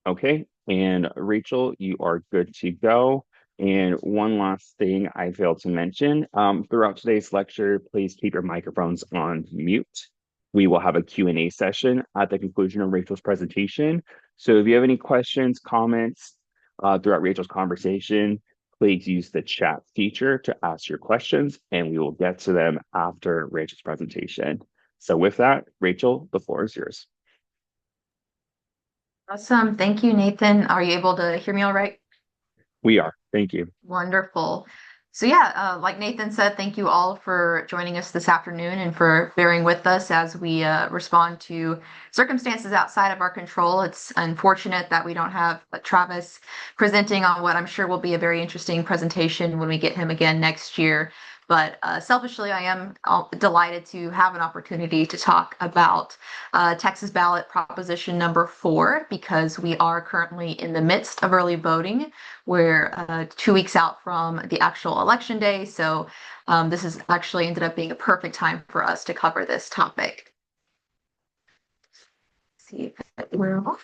Okay, and Rachel, you are good to go. And one last thing I failed to mention, throughout today's lecture, please keep your microphones on mute. We will have a Q&A session at the conclusion of Rachel's presentation. So if you have any questions, comments throughout Rachel's conversation, please use the chat feature to ask your questions, and we will get to them after Rachel's presentation. So with that, Rachel, the floor is yours. Awesome. Thank you, Nathan. Are you able to hear me all right? We are. Thank you. Wonderful. So yeah, like Nathan said, thank you all for joining us this afternoon and for bearing with us as we respond to circumstances outside of our control. It's unfortunate that we don't have Travis presenting on what I'm sure will be a very interesting presentation when we get him again next year. But selfishly, I am delighted to have an opportunity to talk about Texas ballot proposition number 4 because we are currently in the midst of early voting. We're 2 weeks out from the actual election day, so this has actually ended up being a perfect time for us to cover this topic. Let's see if it will.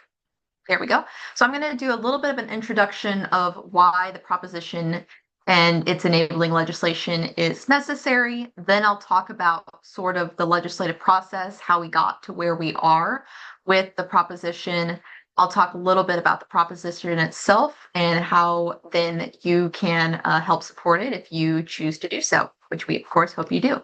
There we go. So I'm going to do a little bit of an introduction of why the proposition and its enabling legislation is necessary. Then I'll talk about sort of the legislative process, how we got to where we are with the proposition. I'll talk a little bit about the proposition itself and how then you can help support it if you choose to do so, which we of course hope you do.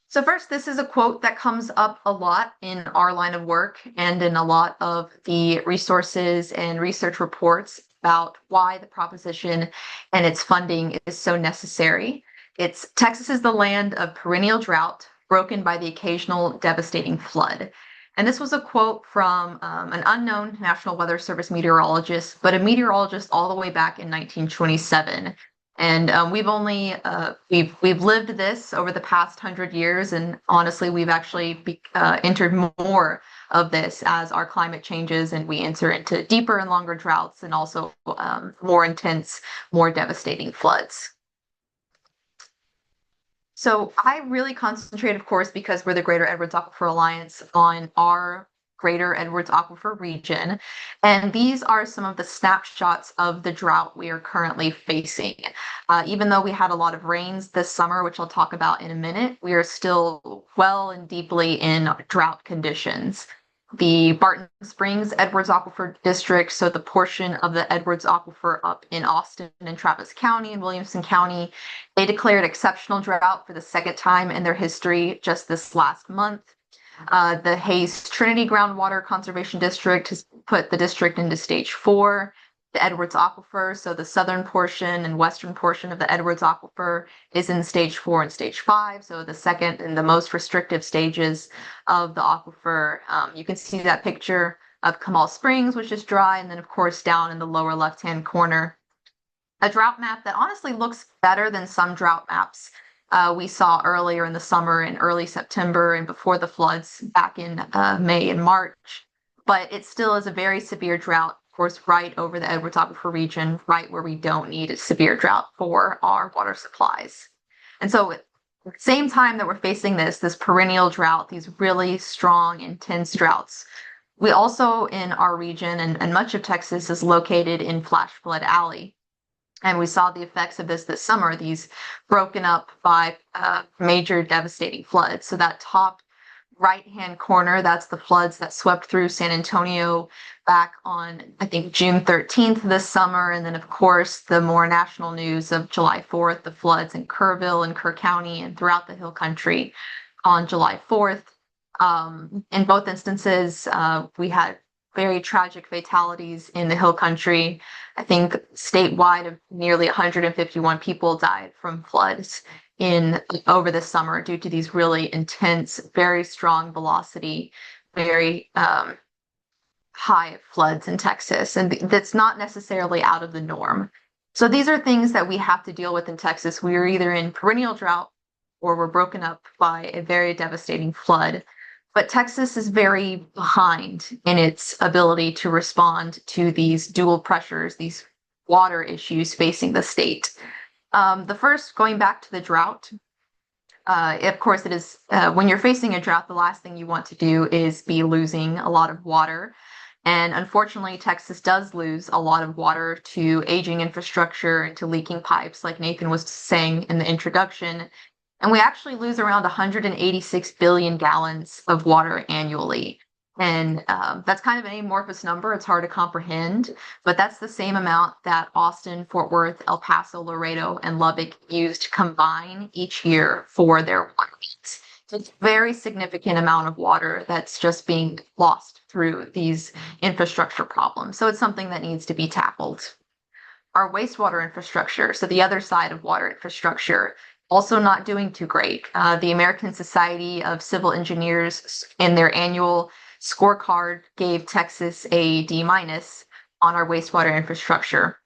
So first, this is a quote that comes up a lot in our line of work and in a lot of the resources and research reports about why the proposition and its funding is so necessary. It's Texas is the land of perennial drought, broken by the occasional devastating flood. And this was a quote from an unknown National Weather Service meteorologist, but a meteorologist all the way back in 1927. And we've lived this over the past 100 years, and honestly, we've actually entered more of this as our climate changes and we enter into deeper and longer droughts, and also more intense, more devastating floods. So I really concentrate, of course, because we're the Greater Edwards Aquifer Alliance, on our Greater Edwards Aquifer region. And these are some of the snapshots of the drought we are currently facing. Even though we had a lot of rains this summer, which I'll talk about in a minute, we are still well and deeply in drought conditions. The Barton Springs Edwards Aquifer District, so the portion of the Edwards Aquifer up in Austin and Travis County and Williamson County, they declared exceptional drought for the second time in their history just this last month. The Hayes Trinity Groundwater Conservation District has put the district into stage 4. The Edwards Aquifer, so the southern portion and western portion of the Edwards Aquifer, is in stage 4 and stage 5, so the second and the most restrictive stages of the aquifer. You can see that picture of Kamal Springs, which is dry, and then of course down in the lower left-hand corner, a drought map that honestly looks better than some drought maps we saw earlier in the summer and early September and before the floods back in May and March. But it still is a very severe drought, of course, right over the Edwards Aquifer region, right where we don't need a severe drought for our water supplies. And so at the same time that we're facing this perennial drought, these really strong, intense droughts, we also in our region and much of Texas is located in Flash Flood Alley. And we saw the effects of this summer, these broken up by major devastating floods. So that top right-hand corner, that's the floods that swept through San Antonio back on, I think, June 13th this summer. And then, of course, the more national news of July 4th, the floods in Kerrville and Kerr County and throughout the Hill Country on July 4th. In both instances, we had very tragic fatalities in the Hill Country. I think statewide of nearly 151 people died from floods in over the summer due to these really intense, very strong velocity, very high floods in Texas. And that's not necessarily out of the norm. So these are things that we have to deal with in Texas. We are either in perennial drought or we're broken up by a very devastating flood. But Texas is very behind in its ability to respond to these dual pressures, these water issues facing the state. The first, going back to the drought, of course, it is when you're facing a drought, the last thing you want to do is be losing a lot of water. And unfortunately, Texas does lose a lot of water to aging infrastructure and to leaking pipes, like Nathan was saying in the introduction. And we actually lose around 186 billion gallons of water annually. And that's kind of an amorphous number. It's hard to comprehend, but that's the same amount that Austin, Fort Worth, El Paso, Laredo, and Lubbock used to combine each year for their water needs. So it's a very significant amount of water that's just being lost through these infrastructure problems. So it's something that needs to be tackled. Our wastewater infrastructure, so the other side of water infrastructure, also not doing too great. The American Society of Civil Engineers, in their annual scorecard, gave Texas a D minus on our wastewater infrastructure.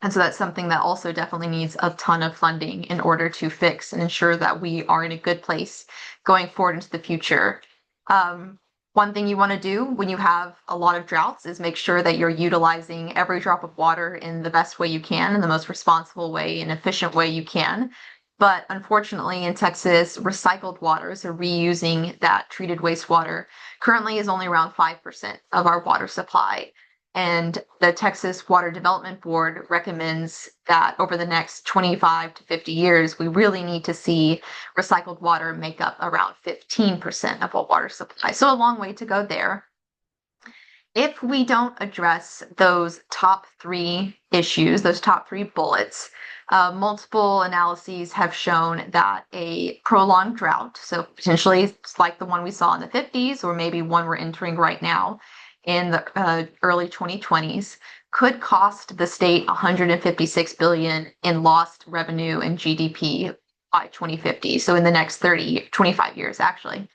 And so that's something that also definitely needs a ton of funding in order to fix and ensure that we are in a good place going forward into the future. One thing you want to do when you have a lot of droughts is make sure that you're utilizing every drop of water in the best way you can, in the most responsible way and efficient way you can. But unfortunately, in Texas, recycled water, so reusing that treated wastewater, currently is only around 5% of our water supply. And the Texas Water Development Board recommends that over the next 25 to 50 years, we really need to see recycled water make up around 15% of our water supply. So a long way to go there. If we don't address those top three issues, those top three bullets, multiple analyses have shown that a prolonged drought, so potentially it's like the one we saw in the 50s, or maybe one we're entering right now in the early 2020s, could cost the state 156 billion in lost revenue and GDP by 2050. So in the next 25 years, actually.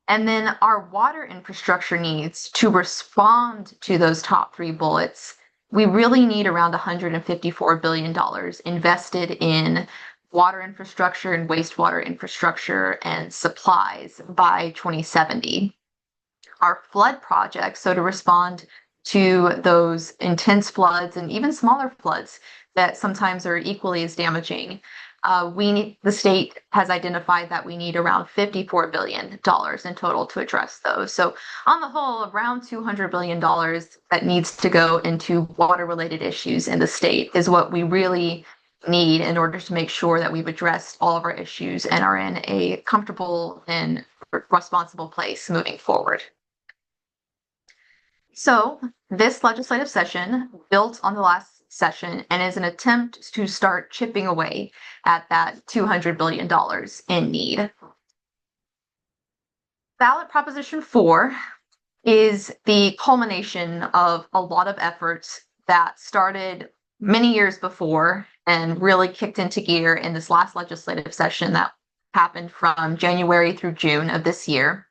And then our water infrastructure needs to respond to those top three bullets. We really need around $154 billion invested in water infrastructure and wastewater infrastructure and supplies by 2070. Our flood projects, so to respond to those intense floods and even smaller floods that sometimes are equally as damaging, the state has identified that we need around $54 billion in total to address those. So on the whole, around $200 billion that needs to go into water-related issues in the state is what we really need in order to make sure that we've addressed all of our issues and are in a comfortable and responsible place moving forward. So this legislative session built on the last session and is an attempt to start chipping away at that $200 billion in need. Ballot Proposition 4 is the culmination of a lot of efforts that started many years before and really kicked into gear in this last legislative session that happened from January through June of this year.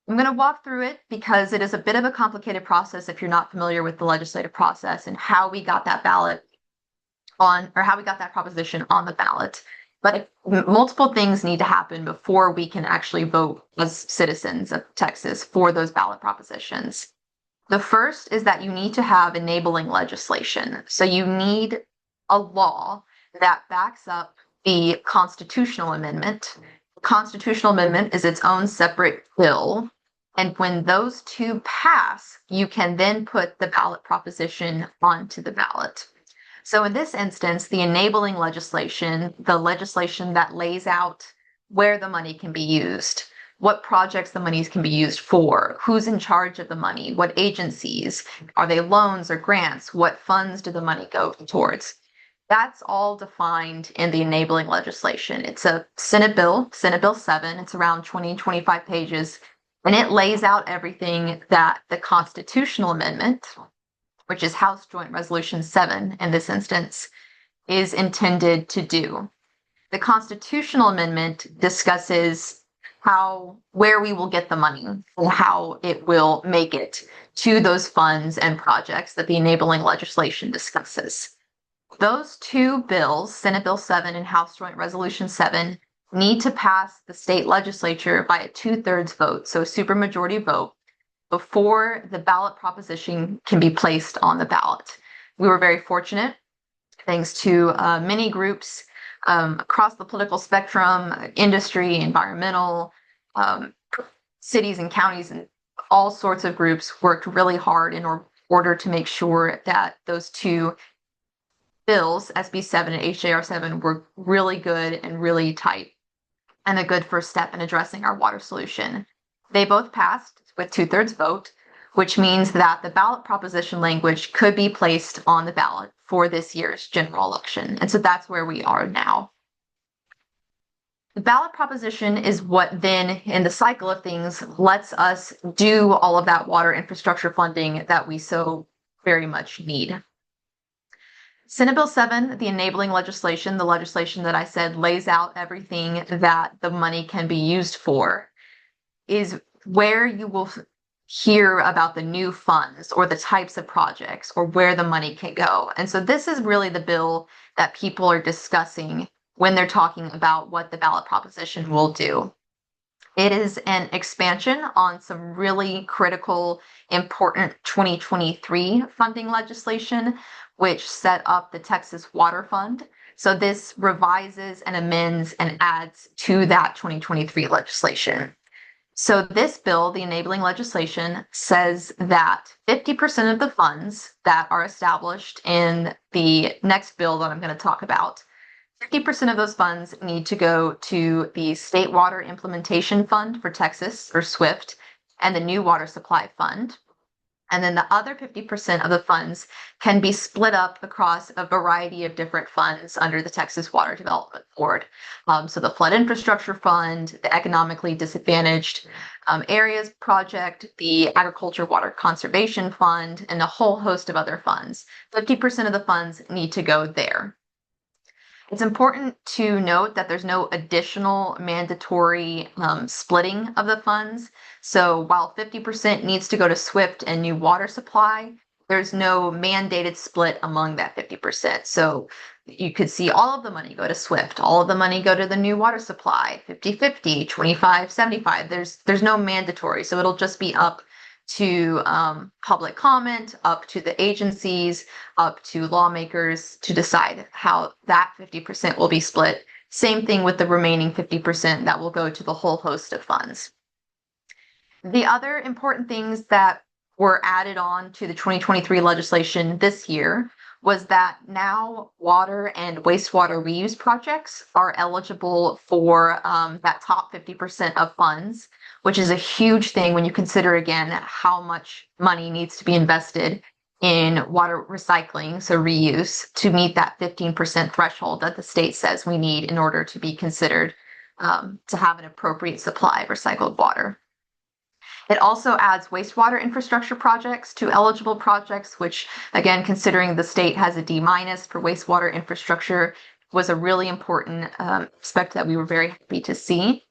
I'm going to walk through it because it is a bit of a complicated process if you're not familiar with the legislative process and how we got that ballot on, or how we got that proposition on the ballot. But multiple things need to happen before we can actually vote as citizens of Texas for those ballot propositions. The first is that you need to have enabling legislation. So you need a law that backs up the constitutional amendment. The constitutional amendment is its own separate bill. And when those two pass, you can then put the ballot proposition onto the ballot. So in this instance, the enabling legislation, the legislation that lays out where the money can be used, what projects the monies can be used for, who's in charge of the money, what agencies, are they loans or grants, what funds do the money go towards? That's all defined in the enabling legislation. It's a Senate Bill 7. It's around 25 pages. And it lays out everything that the constitutional amendment, which is House Joint Resolution 7 in this instance, is intended to do. The constitutional amendment discusses where we will get the money and how it will make it to those funds and projects that the enabling legislation discusses. Those two bills, Senate Bill 7 and House Joint Resolution 7, need to pass the state legislature by a 2/3 vote, so a supermajority vote, before the ballot proposition can be placed on the ballot. We were very fortunate, thanks to many groups across the political spectrum, industry, environmental, cities and counties, and all sorts of groups worked really hard in order to make sure that those two bills, SB7 and HJR7, were really good and really tight and a good first step in addressing our water solution. They both passed with 2/3 vote, which means that the ballot proposition language could be placed on the ballot for this year's general election. And so that's where we are now. The ballot proposition is what then, in the cycle of things, lets us do all of that water infrastructure funding that we so very much need. Senate Bill 7, the enabling legislation, the legislation that I said lays out everything that the money can be used for, is where you will hear about the new funds or the types of projects or where the money can go. And so this is really the bill that people are discussing when they're talking about what the ballot proposition will do. It is an expansion on some really critical, important 2023 funding legislation, which set up the Texas Water Fund. So this revises and amends and adds to that 2023 legislation. So this bill, the enabling legislation, says that 50% of the funds that are established in the next bill that I'm going to talk about, 50% of those funds need to go to the State Water Implementation Fund for Texas, or SWIFT, and the New Water Supply Fund. And then the other 50% of the funds can be split up across a variety of different funds under the Texas Water Development Board. So the Flood Infrastructure Fund, the Economically Disadvantaged Areas Project, the Agriculture Water Conservation Fund, and a whole host of other funds. 50% of the funds need to go there. It's important to note that there's no additional mandatory splitting of the funds. So while 50% needs to go to SWIFT and New Water Supply, there's no mandated split among that 50%. So you could see all of the money go to SWIFT, all of the money go to the New Water Supply, 50-50, 25-75. There's no mandatory. So it'll just be up to public comment, up to the agencies, up to lawmakers to decide how that 50% will be split. Same thing with the remaining 50% that will go to the whole host of funds. The other important things that were added on to the 2023 legislation this year was that now water and wastewater reuse projects are eligible for that top 50% of funds, which is a huge thing when you consider, again, how much money needs to be invested in water recycling, so reuse, to meet that 15% threshold that the state says we need in order to be considered to have an appropriate supply of recycled water. It also adds wastewater infrastructure projects to eligible projects, which, again, considering the state has a D- for wastewater infrastructure, was a really important aspect that we were very happy to see.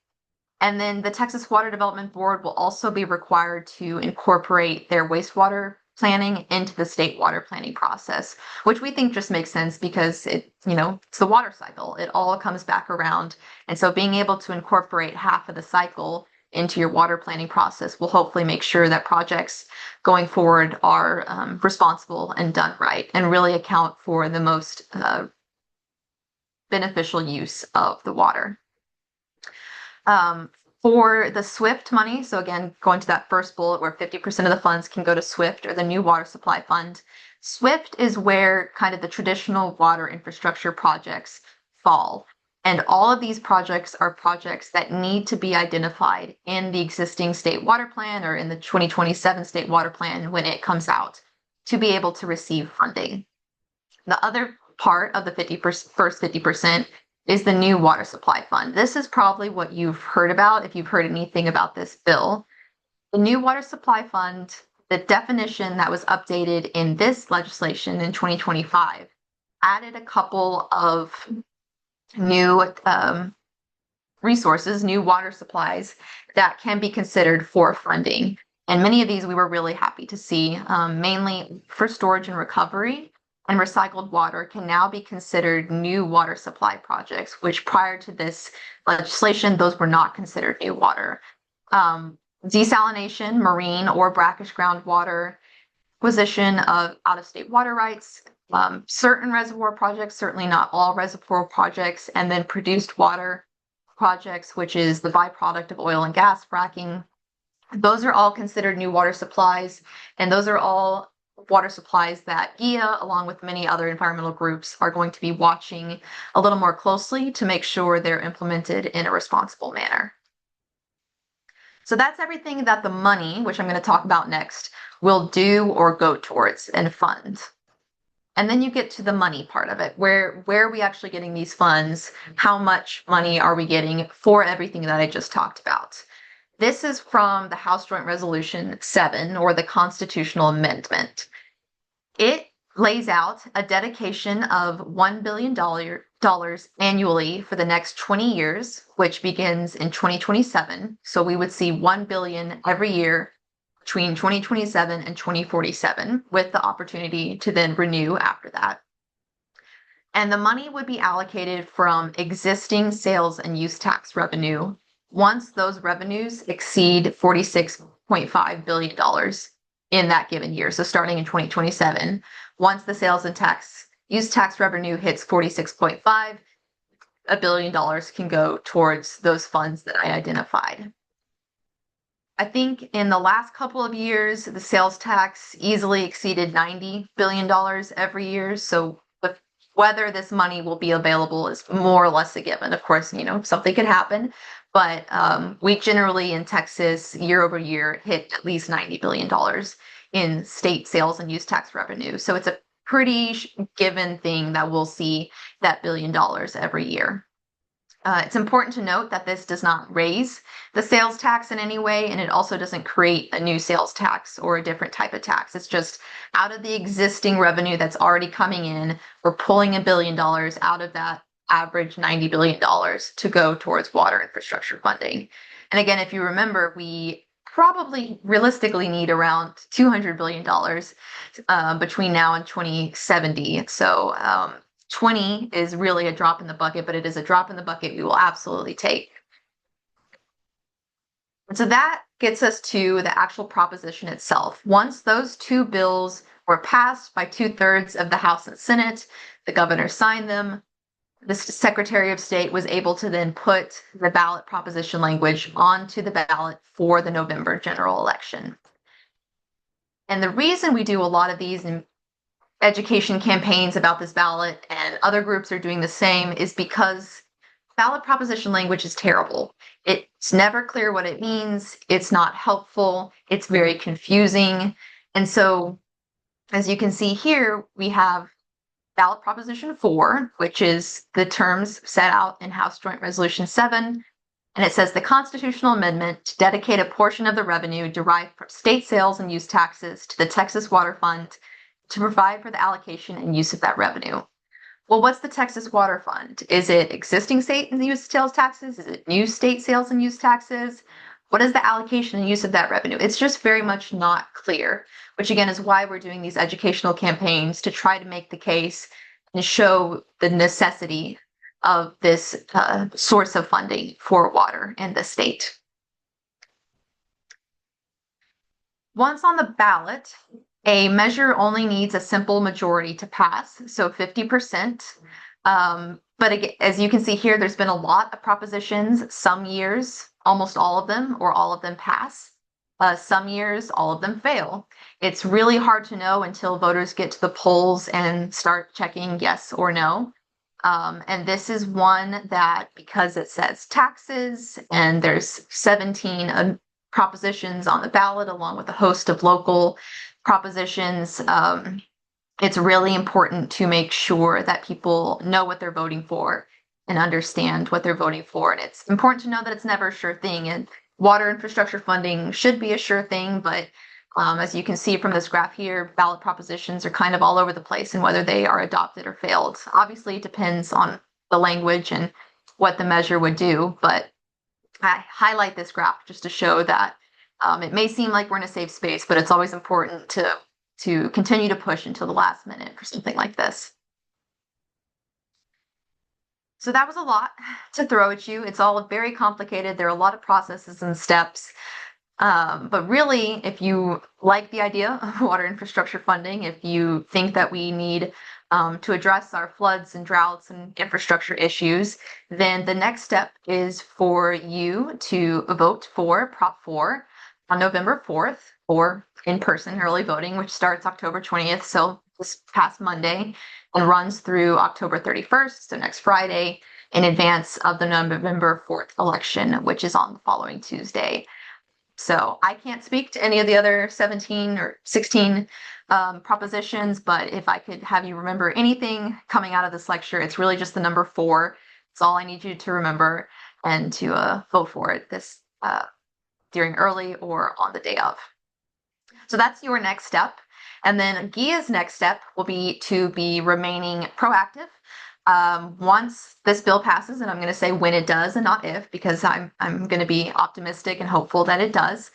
And then the Texas Water Development Board will also be required to incorporate their wastewater planning into the state water planning process, which we think just makes sense because it's the water cycle. It all comes back around. And so being able to incorporate half of the cycle into your water planning process will hopefully make sure that projects going forward are responsible and done right and really account for the most beneficial use of the water. For the SWIFT money, so again, going to that first bullet where 50% of the funds can go to SWIFT or the New Water Supply Fund, SWIFT is where kind of the traditional water infrastructure projects fall. And all of these projects are projects that need to be identified in the existing state water plan or in the 2027 state water plan when it comes out to be able to receive funding. The other part of the first 50% is the New Water Supply Fund. This is probably what you've heard about if you've heard anything about this bill. The New Water Supply Fund, the definition that was updated in this legislation in 2025, added a couple of new resources, new water supplies that can be considered for funding. And many of these we were really happy to see, mainly for storage and recovery. And recycled water can now be considered new water supply projects, which prior to this legislation, those were not considered new water. Desalination, marine or brackish groundwater, acquisition of out-of-state water rights, certain reservoir projects, certainly not all reservoir projects, and then produced water projects, which is the byproduct of oil and gas fracking, Those are all considered new water supplies, and those are all water supplies that GEAA, along with many other environmental groups, are going to be watching a little more closely to make sure they're implemented in a responsible manner. So that's everything that the money, which I'm going to talk about next, will do or go towards and fund. And then you get to the money part of it. Where are we actually getting these funds? How much money are we getting for everything that I just talked about? This is from the House Joint Resolution 7, or the Constitutional Amendment. It lays out a dedication of $1 billion annually for the next 20 years, which begins in 2027. So we would see 1 billion every year between 2027 and 2047, with the opportunity to then renew after that. And the money would be allocated from existing sales and use tax revenue once those revenues exceed $46.5 billion in that given year. So starting in 2027, once the sales and use tax revenue hits 46.5, $1 billion can go towards those funds that I identified. I think in the last couple of years, the sales tax easily exceeded $90 billion every year. So whether this money will be available is more or less a given. Of course, something could happen, but we generally in Texas year over year hit at least $90 billion in state sales and use tax revenue. So it's a pretty given thing that we'll see that $1 billion every year. It's important to note that this does not raise the sales tax in any way, and it also doesn't create a new sales tax or a different type of tax. It's just out of the existing revenue that's already coming in, we're pulling $1 billion out of that average $90 billion to go towards water infrastructure funding. And again, if you remember, we probably realistically need around $200 billion between now and 2070. So 20 is really a drop in the bucket, but it is a drop in the bucket we will absolutely take. And so that gets us to the actual proposition itself. Once those two bills were passed by 2/3 of the House and Senate, the governor signed them, the Secretary of State was able to then put the ballot proposition language onto the ballot for the November general election. And the reason we do a lot of these education campaigns about this ballot, and other groups are doing the same, is because ballot proposition language is terrible. It's never clear what it means. It's not helpful. It's very confusing. And so, as you can see here, we have ballot proposition 4, which is the terms set out in House Joint Resolution 7. And it says the constitutional amendment to dedicate a portion of the revenue derived from state sales and use taxes to the Texas Water Fund to provide for the allocation and use of that revenue. Well, what's the Texas Water Fund? Is it existing state and use sales taxes? Is it new state sales and use taxes? What is the allocation and use of that revenue? It's just very much not clear, which again is why we're doing these educational campaigns, to try to make the case and show the necessity of this source of funding for water in the state. Once on the ballot, a measure only needs a simple majority to pass, so 50%. But again, as you can see here, there's been a lot of propositions. Some years, almost all of them or all of them pass. Some years, all of them fail. It's really hard to know until voters get to the polls and start checking yes or no. And this is one that, because it says taxes and there's 17 propositions on the ballot, along with a host of local propositions, it's really important to make sure that people know what they're voting for and understand what they're voting for. And it's important to know that it's never a sure thing. And water infrastructure funding should be a sure thing, but as you can see from this graph here, ballot propositions are kind of all over the place and whether they are adopted or failed. Obviously, it depends on the language and what the measure would do, but I highlight this graph just to show that it may seem like we're in a safe space, but it's always important to continue to push until the last minute for something like this. So that was a lot to throw at you. It's all very complicated. There are a lot of processes and steps. But really, if you like the idea of water infrastructure funding, if you think that we need to address our floods and droughts and infrastructure issues, then the next step is for you to vote for Prop 4. on November 4th for in-person early voting, which starts October 20th, so this past Monday, and runs through October 31st, so next Friday, in advance of the November 4th election, which is on the following Tuesday. So I can't speak to any of the other 17 or 16 propositions, but if I could have you remember anything coming out of this lecture, it's really just the number 4. It's all I need you to remember and to vote for it this during early or on the day of. So that's your next step. And then GEAA's next step will be to be remaining proactive. Once this bill passes, and I'm going to say when it does and not if, because I'm going to be optimistic and hopeful that it does,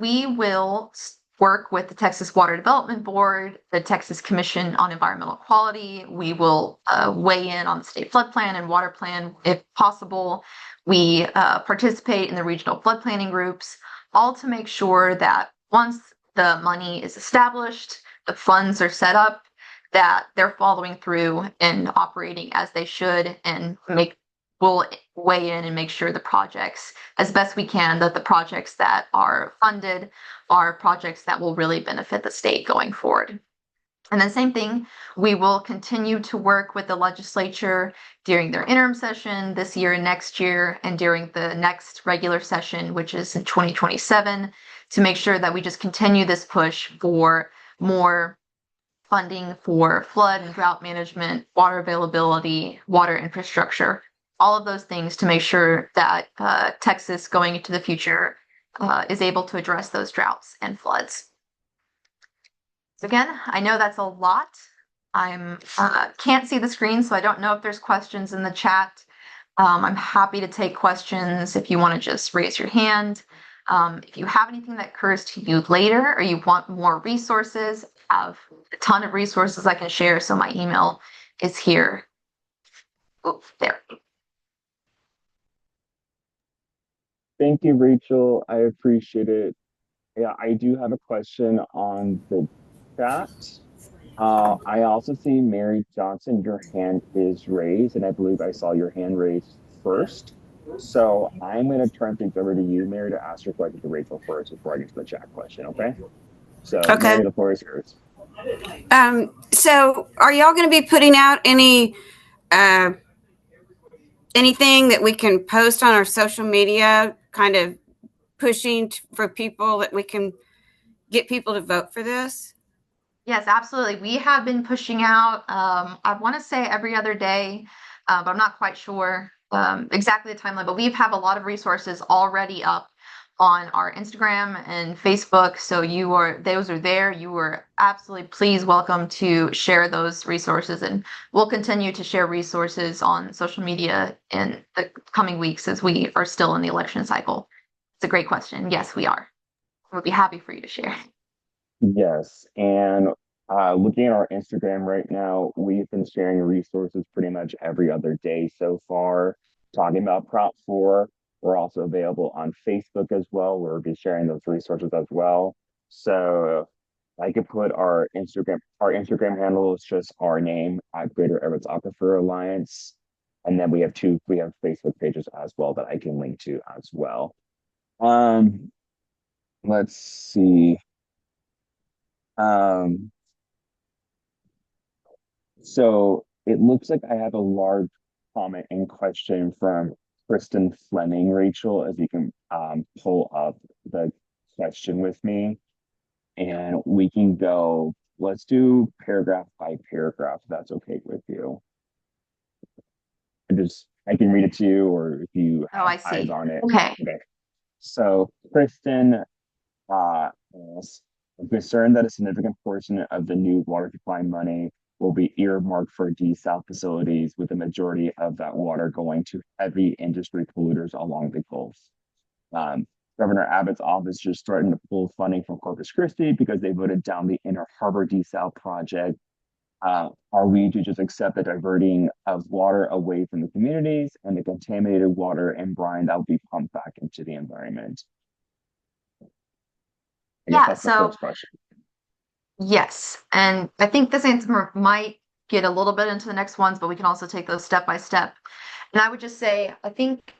we will work with the Texas Water Development Board, the Texas Commission on Environmental Quality. We will weigh in on the state flood plan and water plan if possible. We participate in the regional flood planning groups, all to make sure that once the money is established, the funds are set up, that they're following through and operating as they should, and we'll weigh in and make sure the projects, as best we can, that the projects that are funded are projects that will really benefit the state going forward. And then same thing, we will continue to work with the legislature during their interim session this year and next year, and during the next regular session, which is in 2027, to make sure that we just continue this push for more funding for flood and drought management, water availability, water infrastructure, all of those things to make sure that Texas going into the future is able to address those droughts and floods. So again, I know that's a lot. I'm can't see the screen, so I don't know if there's questions in the chat. I'm happy to take questions if you want to just raise your hand. If you have anything that occurs to you later, or you want more resources, I have a ton of resources I can share, so my email is here. Oh, there. Thank you, Rachel. I appreciate it. Yeah, I do have a question on the chat. I also see Mary Johnson, your hand is raised, and I believe I saw your hand raised first. So I'm going to turn things over to you, Mary, to ask your question to Rachel first before I get to the chat question, okay? So, Okay. Mary, the floor is yours. So are y'all going to be putting out anything that we can post on our social media, kind of pushing for people that we can get people to vote for this? Yes, absolutely. We have been pushing out, I want to say every other day, but I'm not quite sure exactly the timeline, but we have a lot of resources already up on our Instagram and Facebook. So those are there. You are absolutely please welcome to share those resources, and we'll continue to share resources on social media in the coming weeks as we are still in the election cycle. It's a great question. Yes, we are. We'll be happy for you to share. Yes, and looking at our Instagram right now, we've been sharing resources pretty much every other day so far, talking about Prop 4. We're also available on Facebook as well. We'll be sharing those resources as well. So I could put our Instagram handle is just our name at Greater Everett's Aquifer Alliance. And then we have Facebook pages as well that I can link to as well. Let's see. Um, so it looks like I have a large comment and question from Kristen Fleming, Rachel, if you can pull up the question with me, and we can go, let's do paragraph by paragraph, if that's okay with you. I can read it to you, or if you have I see. eyes on it. Okay. Okay. So Kristen is concerned that a significant portion of the new water supply money will be earmarked for desal facilities, with the majority of that water going to heavy industry polluters along the Gulf. Governor Abbott's office just threatened to pull funding from Corpus Christi because they voted down the Inner Harbor desal project. Are we to just accept the diverting of water away from the communities and the contaminated water and brine that will be pumped back into the environment? I guess that's the first question. Yes, and I think this answer might get a little bit into the next ones, but we can also take those step by step. And I would just say, I think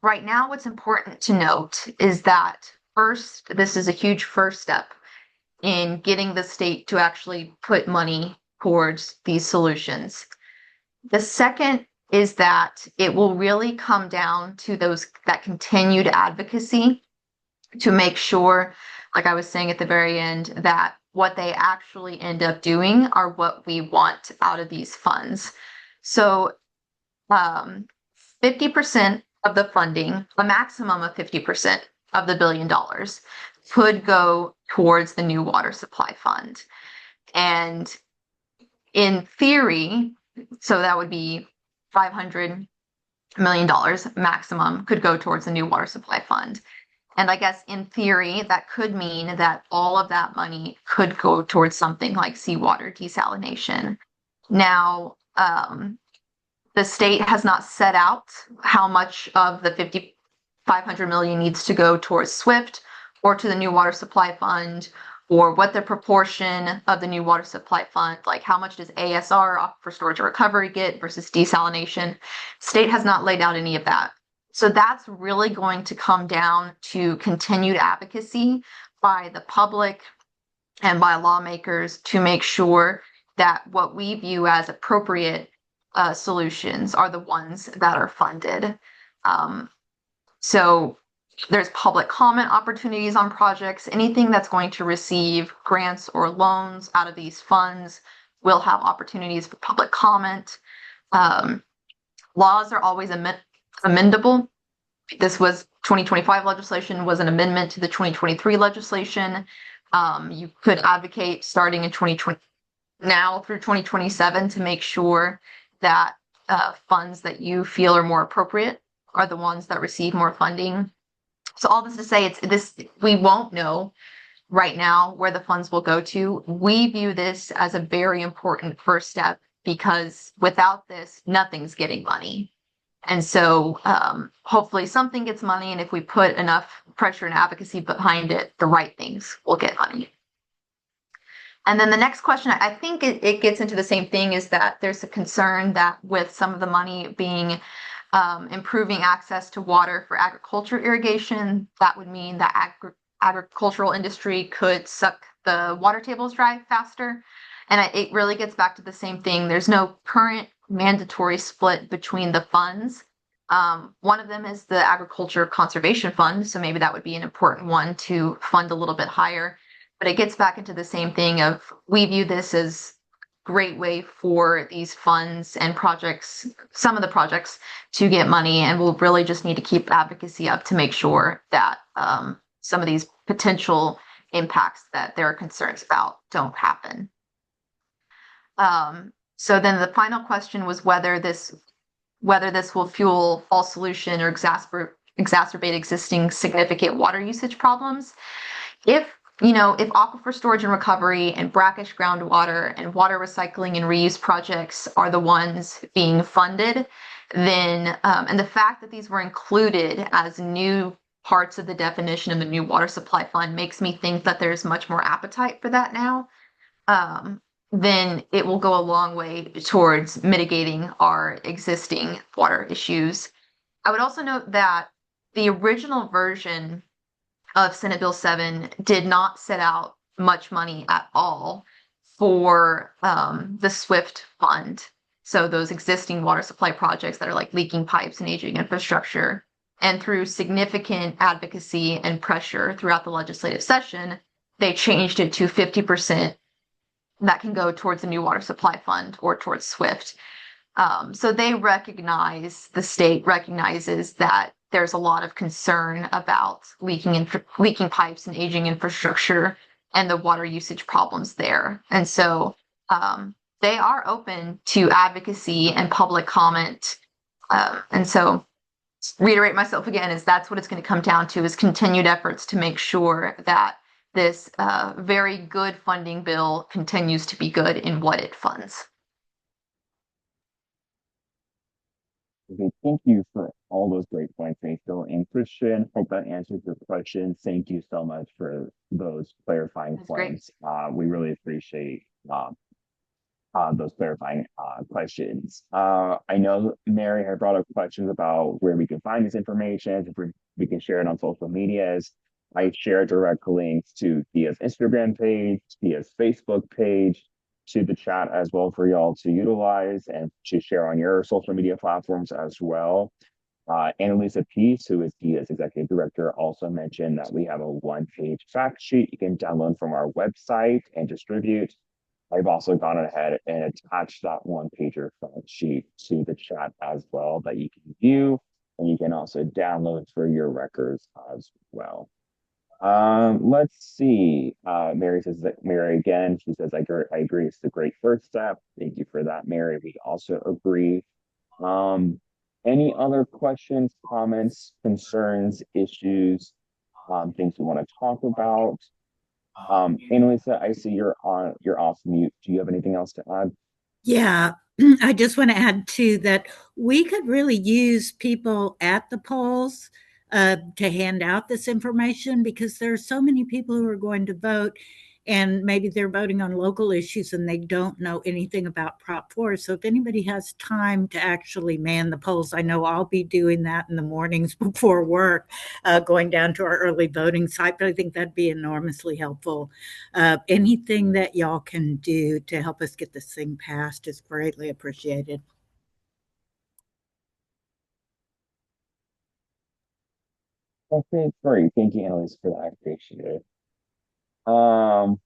right now what's important to note is that this is a huge first step in getting the state to actually put money towards these solutions. The second is that it will really come down to that continued advocacy to make sure, like I was saying at the very end, that what they actually end up doing are what we want out of these funds. So 50% of the funding, a maximum of 50% of the $1 billion, could go towards the new water supply fund. And in theory, so that would be $500 million maximum could go towards the new water supply fund. And I guess in theory, that could mean that all of that money could go towards something like seawater desalination. Now, the state has not set out how much of the 500 million needs to go towards SWIFT or to the new water supply fund, or what the proportion of the new water supply fund, like how much does ASR, for storage and recovery, get versus desalination. State has not laid out any of that. So that's really going to come down to continued advocacy by the public and by lawmakers to make sure that what we view as appropriate solutions are the ones that are funded. So there's public comment opportunities on projects. Anything that's going to receive grants or loans out of these funds will have opportunities for public comment. Laws are always amendable. This was 2025 legislation, was an amendment to the 2023 legislation. You could advocate starting in 2020 now through 2027 to make sure that funds that you feel are more appropriate are the ones that receive more funding. So all this to say, we won't know right now where the funds will go to. We view this as a very important first step because without this, nothing's getting money. And so hopefully something gets money, and if we put enough pressure and advocacy behind it, the right things will get money. And then the next question, I think it gets into the same thing, is that there's a concern that with some of the money being improving access to water for agriculture irrigation, that would mean that agricultural industry could suck the water tables dry faster. And it really gets back to the same thing. There's no current mandatory split between the funds. One of them is the Agriculture Conservation Fund, so maybe that would be an important one to fund a little bit higher. But it gets back into the same thing of, we view this as a great way for these funds and projects, some of the projects, to get money, and we'll really just need to keep advocacy up to make sure that some of these potential impacts that there are concerns about don't happen. So then the final question was whether this will fuel false solution or exacerbate existing significant water usage problems. If aquifer storage and recovery and brackish groundwater and water recycling and reuse projects are the ones being funded, then and the fact that these were included as new parts of the definition of the new water supply fund makes me think that there's much more appetite for that now. Then it will go a long way towards mitigating our existing water issues. I would also note that the original version of Senate Bill 7 did not set out much money at all for the SWIFT fund. So those existing water supply projects that are like leaking pipes and aging infrastructure. And through significant advocacy and pressure throughout the legislative session, they changed it to 50% that can go towards the new water supply fund or towards SWIFT. So the state recognizes that there's a lot of concern about leaking pipes and aging infrastructure and the water usage problems there. And so they are open to advocacy and public comment. And so reiterate myself again, is that's what it's going to come down to, is continued efforts to make sure that this very good funding bill continues to be good in what it funds. Okay, thank you for all those great points, Rachel and Christian. Hope that answers your question. Thank you so much for those clarifying points. We really appreciate those clarifying questions. I know Mary had brought up questions about where we can find this information, if we can share it on social medias. I share direct links to GEAA's Instagram page, GEAA's Facebook page, to the chat as well for y'all to utilize and to share on your social media platforms as well. Annalisa Peace, who is GEAA's executive director, also mentioned that we have a one-page fact sheet you can download from our website and distribute. I've also gone ahead and attached that one-pager fact sheet to the chat as well that you can view, and you can also download for your records as well. Let's see. Mary says that Mary again, she says, I agree, it's a great first step. Thank you for that, Mary. We also agree. Um, any other questions, comments, concerns, issues, things you want to talk about? Annalisa, I see you're off mute. Do you have anything else to add? Yeah, I just want to add too that we could really use people at the polls to hand out this information because there are so many people who are going to vote and maybe they're voting on local issues and they don't know anything about Prop 4. So if anybody has time to actually man the polls, I know I'll be doing that in the mornings before work, going down to our early voting site, but I think that'd be enormously helpful. Anything that y'all can do to help us get this thing passed is greatly appreciated. Okay, great. Thank you, Annalisa, for that. I appreciate it. Um,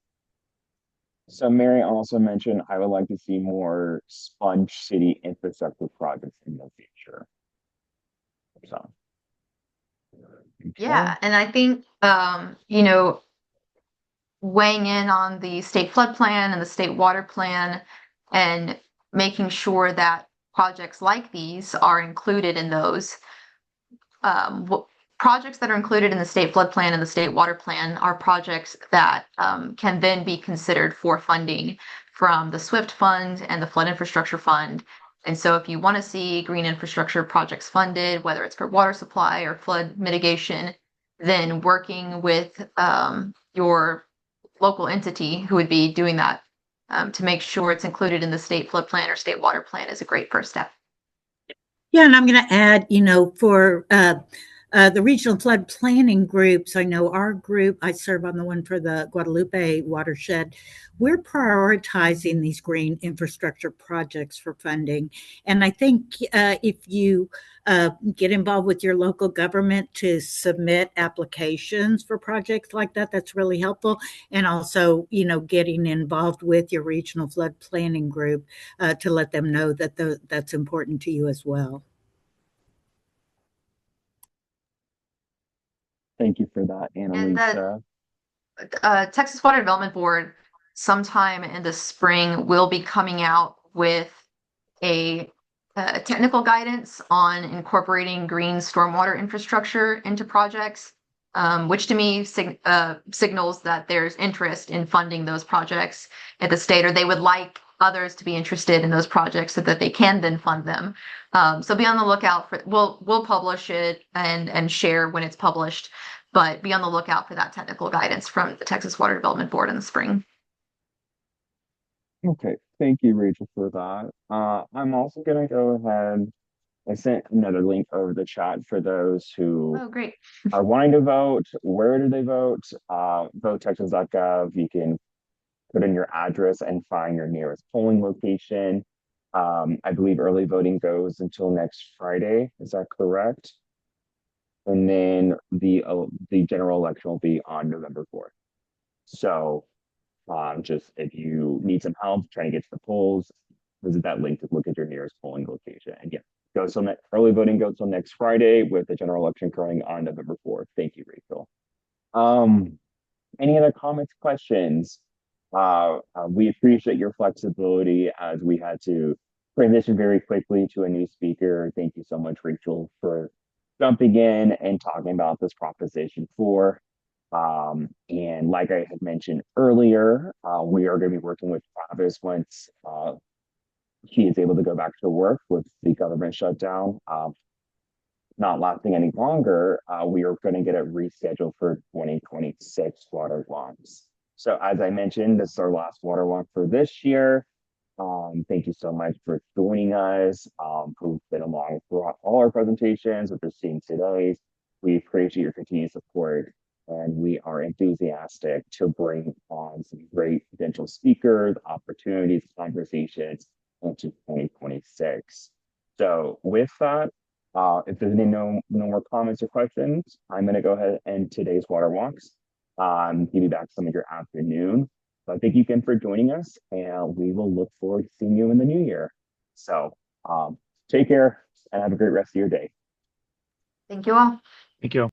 so Mary also mentioned I would like to see more sponge city infrastructure projects in the future. So, okay. Yeah, and I think weighing in on the state flood plan and the state water plan and making sure that projects like these are included in those. Projects that are included in the state flood plan and the state water plan are projects that can then be considered for funding from the SWIFT fund and the flood infrastructure fund. And so if you want to see green infrastructure projects funded, whether it's for water supply or flood mitigation, then working with your local entity who would be doing that to make sure it's included in the state flood plan or state water plan is a great first step. Yeah, and I'm going to add, for the regional flood planning groups, I know our group, I serve on the one for the Guadalupe watershed. We're prioritizing these green infrastructure projects for funding. And I think if you get involved with your local government to submit applications for projects like that, that's really helpful. And also, getting involved with your regional flood planning group to let them know that that's important to you as well. Thank you for that, And Annalisa. the Texas Water Development Board, sometime in the spring, will be coming out with a technical guidance on incorporating green stormwater infrastructure into projects, which to me signals that there's interest in funding those projects at the state, or they would like others to be interested in those projects so that they can then fund them. So be on the lookout for. We'll publish it and share when it's published, but be on the lookout for that technical guidance from the Texas Water Development Board in the spring. Okay, thank you, Rachel, for that. I'm also gonna go ahead. I sent another link over the chat for those who Oh, great. are wanting to vote. Where do they vote? Votetexas.gov. You can put in your address and find your nearest polling location. I believe early voting goes until next Friday. Is that correct? And then the general election will be on November 4th. So just if you need some help trying to get to the polls, visit that link to look at your nearest polling location. And yeah, go till early voting goes till next Friday with the general election occurring on November 4th. Thank you, Rachel. Any other comments, questions? We appreciate your flexibility as we had to transition very quickly to a new speaker. Thank you so much, Rachel, for jumping in and talking about this Proposition 4. And like I had mentioned earlier, we are going to be working with Travis once he is able to go back to work with the government shutdown not lasting any longer. We are going to get it rescheduled for 2026 Water Wonks. So as I mentioned, this is our last Water Wonk for this year. Thank you so much for joining us, who've been along throughout all our presentations, what you're seeing today. We appreciate your continued support. and we are enthusiastic to bring on some great potential speakers, opportunities, conversations into 2026. So with that, if there's no more comments or questions, I'm going to go ahead and end today's Water Walks. Give you back some of your afternoon. So thank you again for joining us, and we will look forward to seeing you in the new year. So take care and have a great rest of your day. Thank you all. Thank you.